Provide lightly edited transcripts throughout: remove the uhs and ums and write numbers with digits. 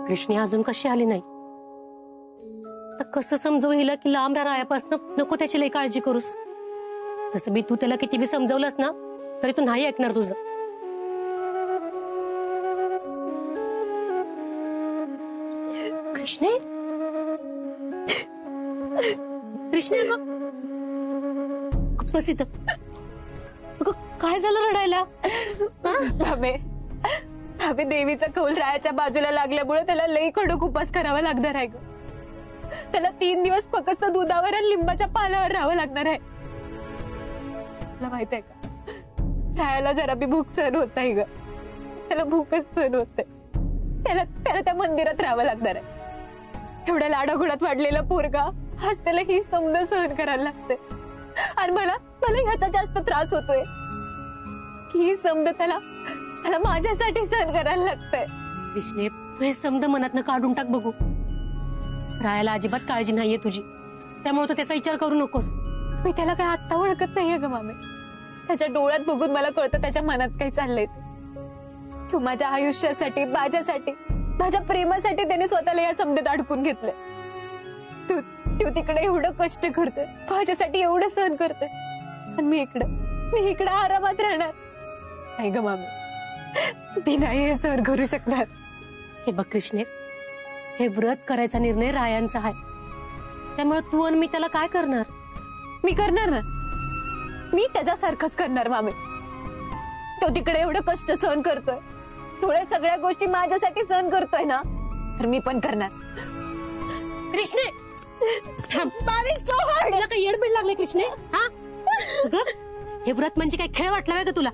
कृष्णी अजून कशी आली नाही? तर कसं समजू हिला की लांब राहापासून नको त्याची लई काळजी करूस. तसं बी तू त्याला किती बी समजवलंस ना तरी तू नाही ऐकणार तुझं. कृष्णे, कृष्णे अगं बस इथं. अगं काय झालं रडायला? भावे भावे देवीचा कौल रायाच्या बाजूला लागल्यामुळे त्याला लई कडक उपास करावा लागणार आहे ग. त्याला 3 दिवस फक्त दुधावर आणि लिंबाच्या पाल्यावर राहावं लागणार आहे. तुला माहित आहे का, रायाला जरा बी भूक सहन होत नाही ग. त्याला भूकच सहन होत नाही. त्याला त्या मंदिरात राहावं लागणार आहे. एवढ्या लाडागुडात वाढलेला पोरगा आज त्याला ही समज सहन करायला लागते. आणि मला ह्याचा जास्त त्रास होतोय की ही समज त्याला माझ्यासाठी सहन करायला लागतंय. कृष्णे, तू हे समज मनातनं काढून टाक बघू. रायाला अजिबात काळजी नाहीये तुझी, त्यामुळे तू त्याचा विचार करू नकोस. मी त्याला काय आत्ता ओळखत नाहीये ग मामे. त्याच्या डोळ्यात बघून मला कळतं त्याच्या मनात काही चाललंय ते. तू माझ्या आयुष्यासाठी, माझ्यासाठी, माझ्या प्रेमासाठी त्याने स्वतःला या समजेत अडकून घेतलंय. तू तिकडे एवढं कष्ट करतोय, माझ्यासाठी एवढं सहन करतोय, आणि मी इकडं आरामात राहणार नाही ग मामे. मी नाही हे सहन करू शकणार. हे बघ कृष्णे, हे व्रत करायचा निर्णय रायांचा आहे. त्यामुळे तू आणि मी त्याला काय करणार? मी करणार ना, मी त्याच्यासारखंच करणार मामे. तो तिकडे एवढं कष्ट सहन करतोय, थोड्या सगळ्या गोष्टी माझ्यासाठी सहन करतोय ना, तर मी पण करणार. कृष्णे तुला काही येडबीड लागले कृष्णे? हा अगं, हे व्रत म्हणजे काय खेळ वाटला का तुला?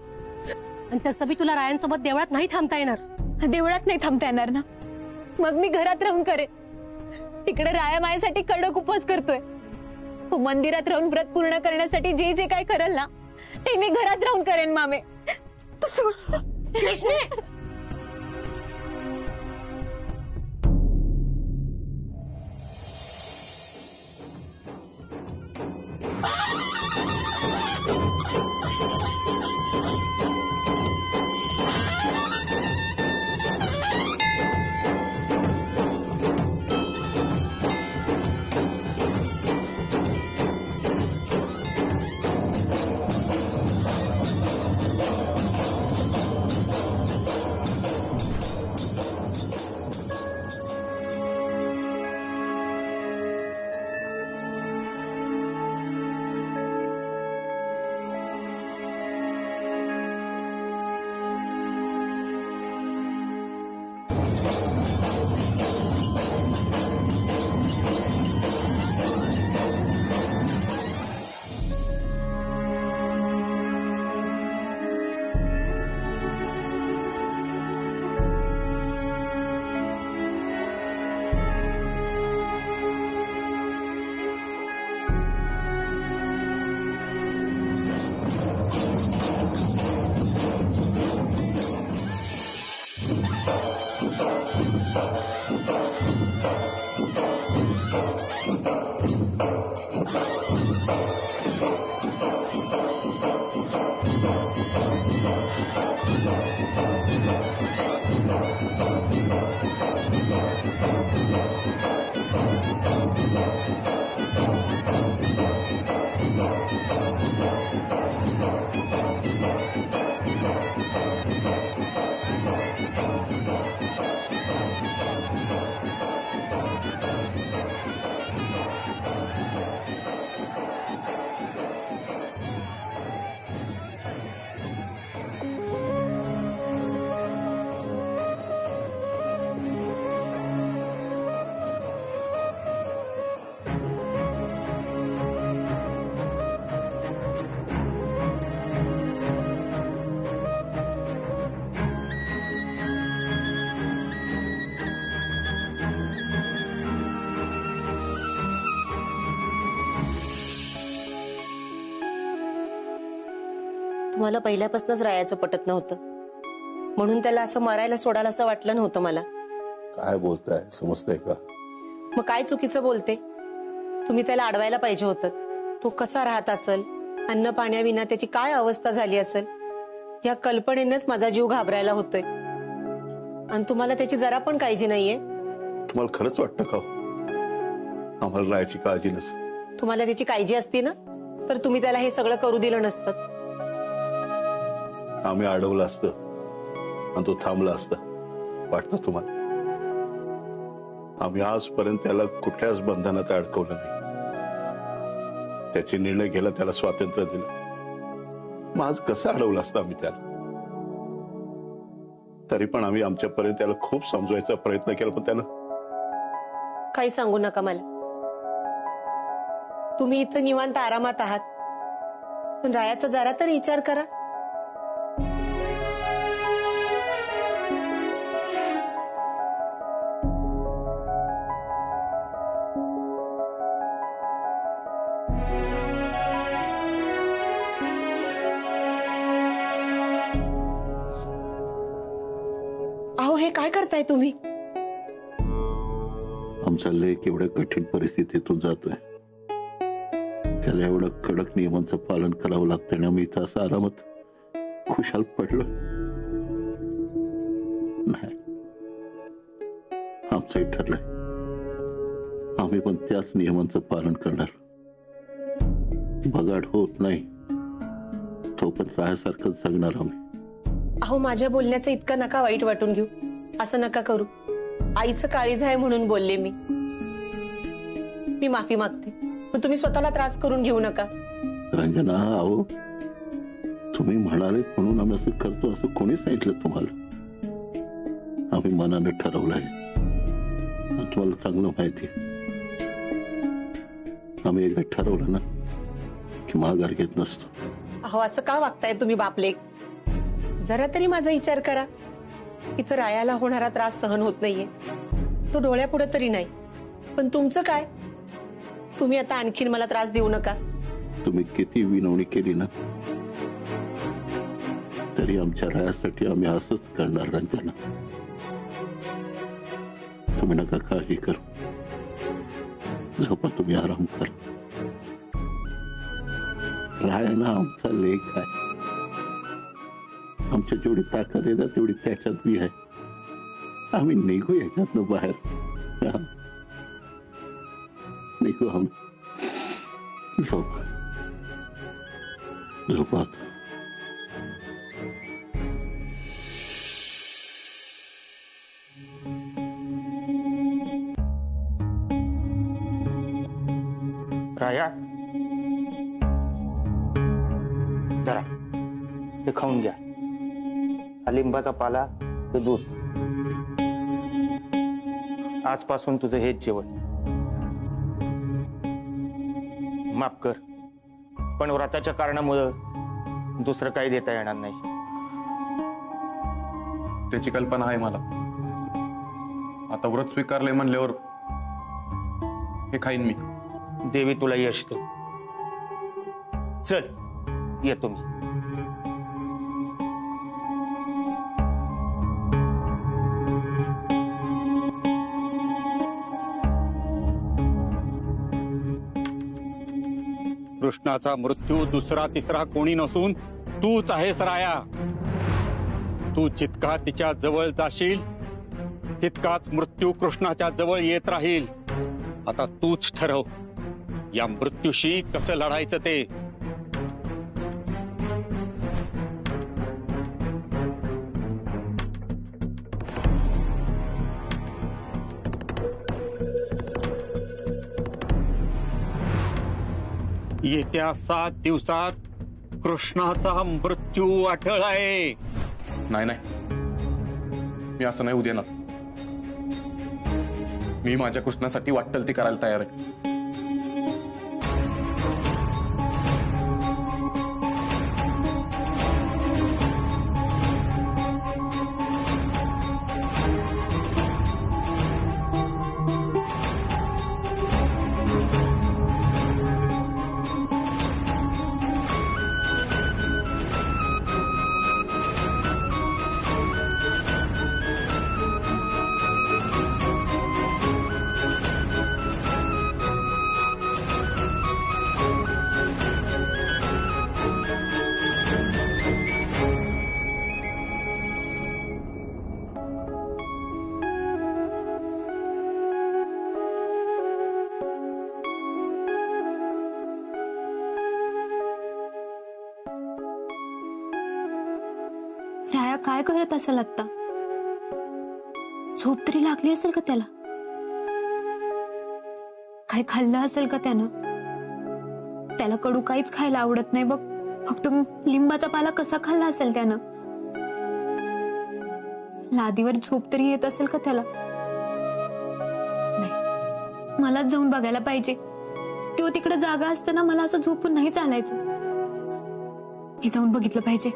आणि तसं बी तुला रायांसोबत देवळात नाही थांबता येणार. देवळात नाही थांबता येणार ना, मग मी घरात राहून करेन. तिकडे राया माझ्यासाठी कडक उपवास करतोय. तू मंदिरात राहून व्रत पूर्ण करण्यासाठी जे जे काय करेल ना, ते मी घरात राहून करेन मामे. तू सोड कृष्णे. तुम्हाला पहिल्यापासूनच रायाचं पटत नव्हतं, म्हणून त्याला असं मारायला सोडायला असं वाटलं नव्हतं मला. काय बोलताय, समजतंय का? मग काय चुकीचं बोलते? तुम्ही त्याला अडवायला पाहिजे होतं. तो कसा राहत असेल, अन्न पाण्याविना त्याची काय अवस्था झाली असेल, या कल्पनेनेच माझा जीव घाबरायला होतोय. आणि तुम्हाला त्याची जरा पण काळजी नाहीये. तुम्हाला खरंच वाटतं का हो? आम्हाला रायाची काळजी नसेल. तुम्हाला त्याची काळजी असती ना तर तुम्ही त्याला हे सगळं करू दिलं नसतं. आम्ही अडवलं असतं आणि तो थांबला असता वाटतं तुम्हाला? आम्ही आजपर्यंत त्याला कुठल्याच बंधनात अडकवलं नाही. त्याचे निर्णय घ्यायला त्याला स्वातंत्र्य दिलं. मग आज कसं अडवलं असतं आम्ही त्याला? तरी पण आम्ही आमच्यापर्यंत त्याला खूप समजवायचा प्रयत्न केला, पण त्यानं काही सांगू नका मला. तुम्ही इथं निवांत आरामात आहात, पण रायाचा जरा तरी विचार करा. अहो, हे काय करताय तुम्ही? आमचा लेक एवढ्या कठीण परिस्थितीतून जातोय, त्याला एवढं कडक नियमांचं पालन करावं लागतं आणि आम्ही इथं असं आरामात खुशाल पडलो नाही. आमचंही ठरलंय, आम्ही पण त्याच नियमांचं पालन करणार. बगाड होत नाही तो पण रायासारखंच जगणार आम्ही. अहो, माझ्या बोलण्याचं इतकं नका वाईट वाटून घेऊ. असं नका करू. आईचं काळीज आहे म्हणून बोलले मी माफी मागते, पण तुम्ही स्वतःला त्रास करून घेऊ नका. रंजना, अहो तुम्ही म्हणाले म्हणून आम्ही असं करतो असं कोणी सांगितलं तुम्हाला? आम्ही मनानं ठरवलं आहे, तुम्हाला चांगलं माहिती. आम्ही एकदा ठरवलं ना की माघार घेत नसतो. अहो, असं का वागताय तुम्ही बापलेक? जरा तरी माझा विचार करा. इथं रायाला होणारा त्रास सहन होत नाहीये, तो डोळ्यापुढे तरी नाही, पण तुमचं काय? तुम्ही आता आणखीन मला त्रास देऊ नका. तुम्ही किती विनवणी केली ना तरी आमच्या रायासाठी आम्ही असंच करणार. रंजना, तुम्ही नका काळजी करू. झोपा, तुम्ही आराम करा. राया ना आमचा लेख आहे. आमच्या जेवढी ताकद आहे ना तेवढी त्याच्यात बी आहे. आम्ही निघू याच्यातनं बाहेर. निघू आम्ही. झोपा झोपा. राया, जरा हे खाऊन घ्या. हा लिंबाचा पाला, हे दूध. आजपासून तुझं हेच जेवण. माफ कर, पण व्रताच्या कारणामुळं दुसरं काही देता येणार नाही. त्याची कल्पना आहे मला. आता व्रत स्वीकारले म्हणल्यावर हे खाईन मी. देवी तुला यश दे. चल, येतो मी. कृष्णाचा मृत्यू दुसरा तिसरा कोणी नसून तूच आहेस राया. तू जितका तिच्या जवळ जाशील तितकाच मृत्यू कृष्णाच्या जवळ येत राहील. आता तूच ठरव या मृत्यूशी कसं लढायचं ते. येत्या 7 दिवसात कृष्णाचा मृत्यू अटळ आहे. नाही नाही, मी असं नाही होऊ देणार. मी माझ्या कृष्णासाठी वाटेल ते करायला तयार आहे. राया काय करत असेल आता? झोप तरी लागली असेल का त्याला? काय खाल्लं असेल का त्यानं? त्याला कडू काहीच खायला आवडत नाही बघ, फक्त लिंबाचा पाला कसा खाल्ला असेल त्यानं? लादीवर झोप तरी येत असेल का त्याला? नाही, मलाच जाऊन बघायला पाहिजे. तो तिकडे जागा असताना मला असं झोपून नाही चालायचं. मी जाऊन बघितलं पाहिजे.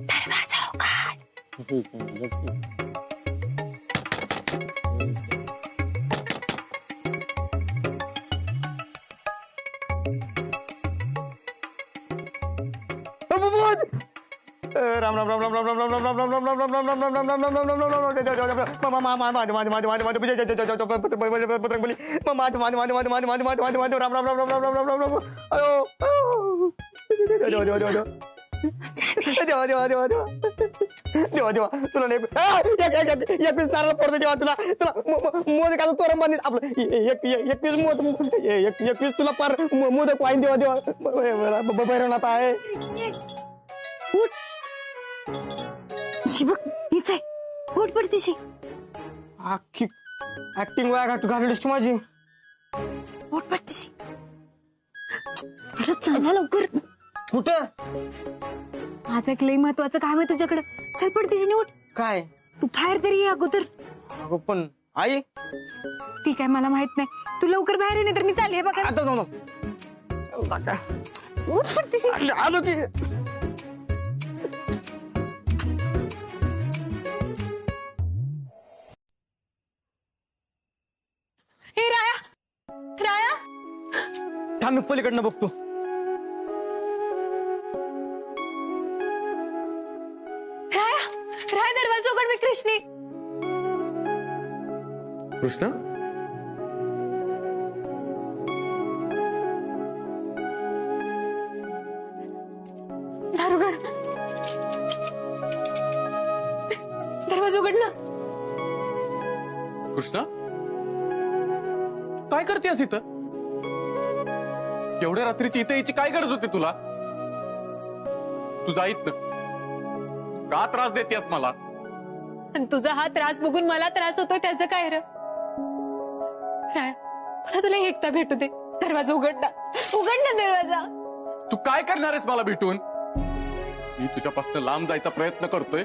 दरवाजा उघड. राम राम राम राम राम राम राम राम राम राम राम राम राम राम राम राम राम राम राम देवा देवा तुला एकवीस नारळ पडतो देवा तुला तुला मोदक आता तोरण बांधीत आपलं 21 तुला पार मोदक वाईन देवा देवा भैरवनाथ आहे. हीच आहे, पोट पडतीशी अख्खी ऍक्टिंग वाया घालवलीस की माझी. पोट पडतीशी. अरे चला लवकर. कुठं? माझं एक लई महत्वाचं काम आहे तुझ्याकडं. चल पडतीशी निवड. काय? तू बाहेर तरी ये अगोदर. अगं पण आई ती काय मला माहित नाही. तू लवकर बाहेर ये, नाही तर मी चालले बघा. आता उठ पडतीशी. आलो की. हे राया, राया थांब मी पलीकडनं बघतो. राया, राया दरवाजा उघड. मी कृष्णी. कृष्ण, दार उघड. दरवाजा उघड ना. कृष्णा, काय करतेस इथं? एवढ्या रात्रीची इथे यायची काय गरज होती तुला? तू जा इथनं. का त्रास देतेस मला? आणि तुझा हा त्रास बघून मला त्रास होतोय, त्याचं काय र? मला तुला एकटा भेटू दे. दरवाजा उघड ना. उघड ना दरवाजा. तू काय करणार आहेस मला भेटून? मी तुझ्यापासून लांब जायचा प्रयत्न करतोय,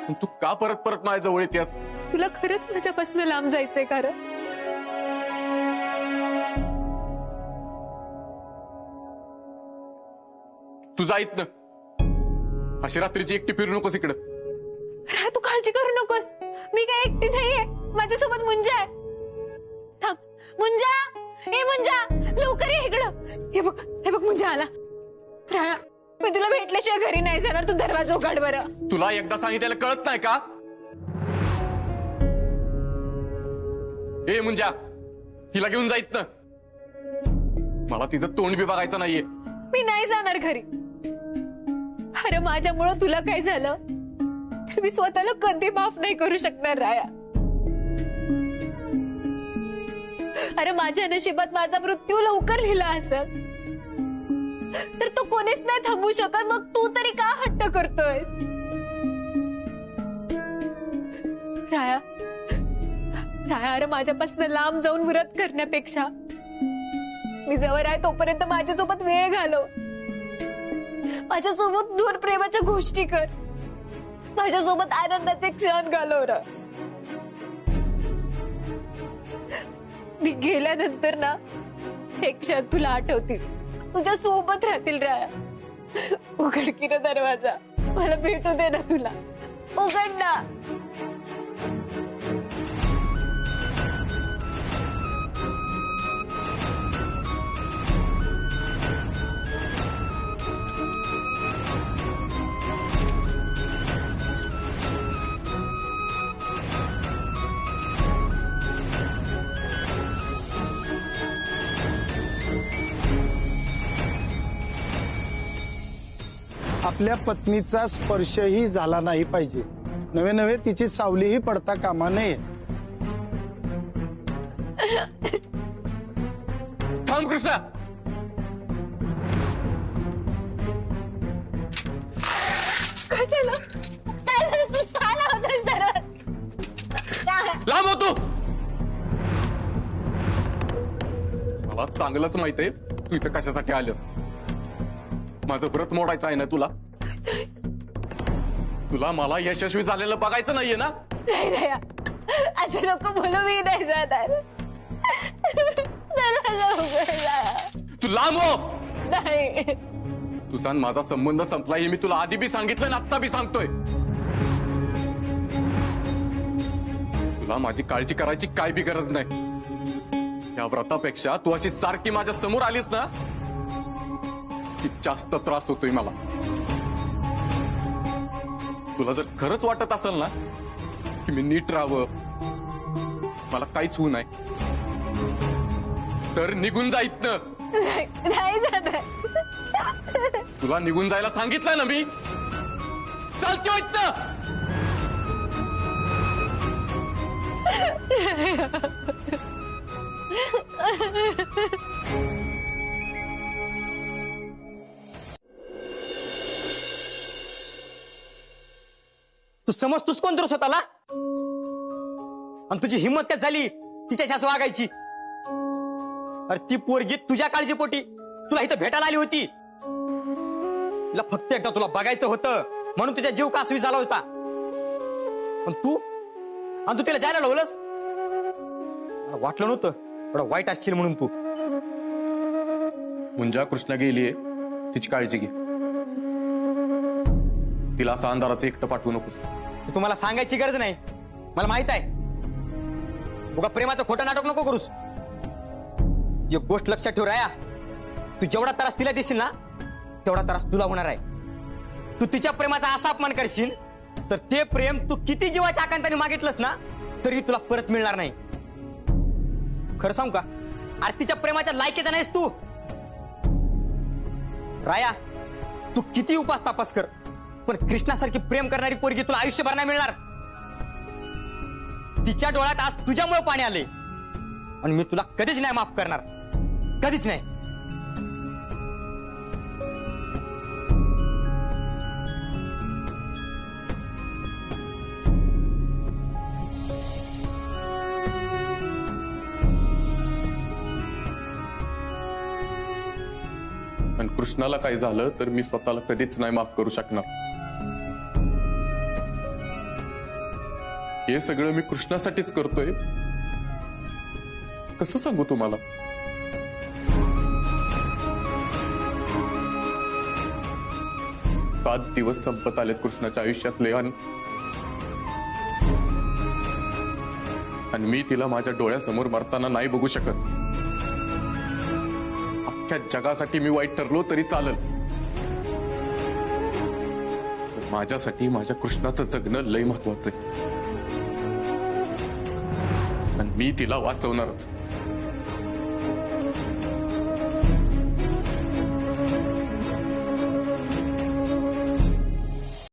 पण तू का परत परत माझ्या जवळ येतेस? तुला खरंच माझ्यापासून लांब जायचंय का र? तू जा इथनं. अशी रात्रीची एकटी फिरू नकोस इकडं. तू काळजी करू नकोस. मी काय एकटी नाहीये. माझ्यासोबत मुंजा आहे. थांब मुंजा. ए मुंजा, लवकर ये इकडं. हे बघ मुंजा आला. राया, मी तुला भेटल्याशिवाय घरी नाही जाणार. तू दरवाजा उघड बरं. तुला एकदा सांगितलेलं कळत नाही का? ए मुंजा, हिला घेऊन जा इथनं. मला तिचं तोंड बी बघायचं नाहीये. मी नाही जाणार घरी. अरे माझ्यामुळं तुला काय झालं तर मी स्वतःला कधी माफ नाही करू शकणार राया. अरे माझ्या नशिबात माझा मृत्यू लवकर लिहिला असेल तर तो कोणीच नाही थांबवू शकत. मग तू तरी का हट्ट करतोयस? राया, राया, अरे माझ्यापासून लांब जाऊन व्रत करण्यापेक्षा मी जवळ आहे तोपर्यंत माझ्यासोबत वेळ घालव. माझ्यासोबत दूर प्रेमाच्या गोष्टी कर. माझ्यासोबत आनंदाचे क्षण घालव र. मी गेल्यानंतर ना हे क्षण तुला आठवतील, तुझ्या सोबत राहतील राया. उघड की ना दरवाजा. मला भेटू दे ना तुला. उघड ना. आपल्या पत्नीचा स्पर्शही झाला नाही पाहिजे. नवे नवे तिची सावलीही पडता कामा नये. थांब कृष्णा. लांब होतो. मला चांगलंच माहित आहे तू इथं कशासाठी आलीस. माझं व्रत मोडायचं आहे ना तुला. तुला मला यशस्वी झालेलं बघायचं नाहीये ना. नाही राया, असं नको बोलू. मी नाही जाणार. तू लांब हो. नाही. तुझा आणि माझा संबंध संपला हे मी तुला आधी बी सांगितलं ना आत्ता बी सांगतोय. तुला माझी काळजी करायची काय बी गरज नाही. या व्रतापेक्षा तू अशी सारखी माझ्या समोर आलीस ना की जास्त त्रास होतोय मला. तुला जर खरंच वाटत असेल ना की मी नीट राहावं, मला काहीच होऊ नये, तर निघून जा इथनं. नाही जाणार. तुला निघून जायला सांगितलं ना मी. चल किंवा इथनं. तू समजतोस कोण तर स्वतःला. आणि तुझी हिंमत काय झाली तिच्याशी असं वागायची. अरे ती पोरगी तुझ्या काळजीपोटी तुला इथं भेटायला आली होती. तिला फक्त एकदा तुला बघायचं होतं म्हणून तुझ्या जीव कासवी झाला होता. पण तू तिला जायला लावलंस. मला वाटलं नव्हतं एवढं वाईट असशील म्हणून. तू मुंजा कृष्णा गेलीये, तिची काळजी घे. तिला असं अंधाराचं एकटं पाठवू नकोस. तुम्हाला सांगायची गरज नाही, मला माहित आहे. उगा प्रेमाचं खोटं नाटक नको करूस. एक गोष्ट लक्षात ठेव राया, तू जेवढा त्रास तिला देशील ना तेवढा त्रास तुला होणार आहे. तू तिच्या प्रेमाचा असा अपमान करशील तर ते प्रेम तू किती जीवाच्या आकांताने मागितलंस ना तरी तुला परत मिळणार नाही. खरं सांगू का, अरे तिच्या प्रेमाच्या लायकीचा नाहीस तू. राया, तू किती उपास तापास कर पण कृष्णासारखी प्रेम करणारी पोरगी तुला आयुष्यभर नाही मिळणार. तिच्या डोळ्यात आज तुझ्यामुळे पाणी आले आणि मी तुला कधीच नाही माफ करणार. कधीच नाही. आणि कृष्णाला काही झालं तर मी स्वतःला कधीच नाही माफ करू शकणार. हे सगळं मी कृष्णासाठीच करतोय. कसं सांगू तुम्हाला. सात दिवस संपत आलेत कृष्णाच्या आयुष्यातले आणि मी तिला माझ्या डोळ्यासमोर मरताना नाही बघू शकत. अख्ख्या जगासाठी मी वाईट ठरलो तरी चालेल, माझ्यासाठी माझ्या कृष्णाचं जगणं लय महत्वाचं आहे आणि मी तिला वाचवणारच.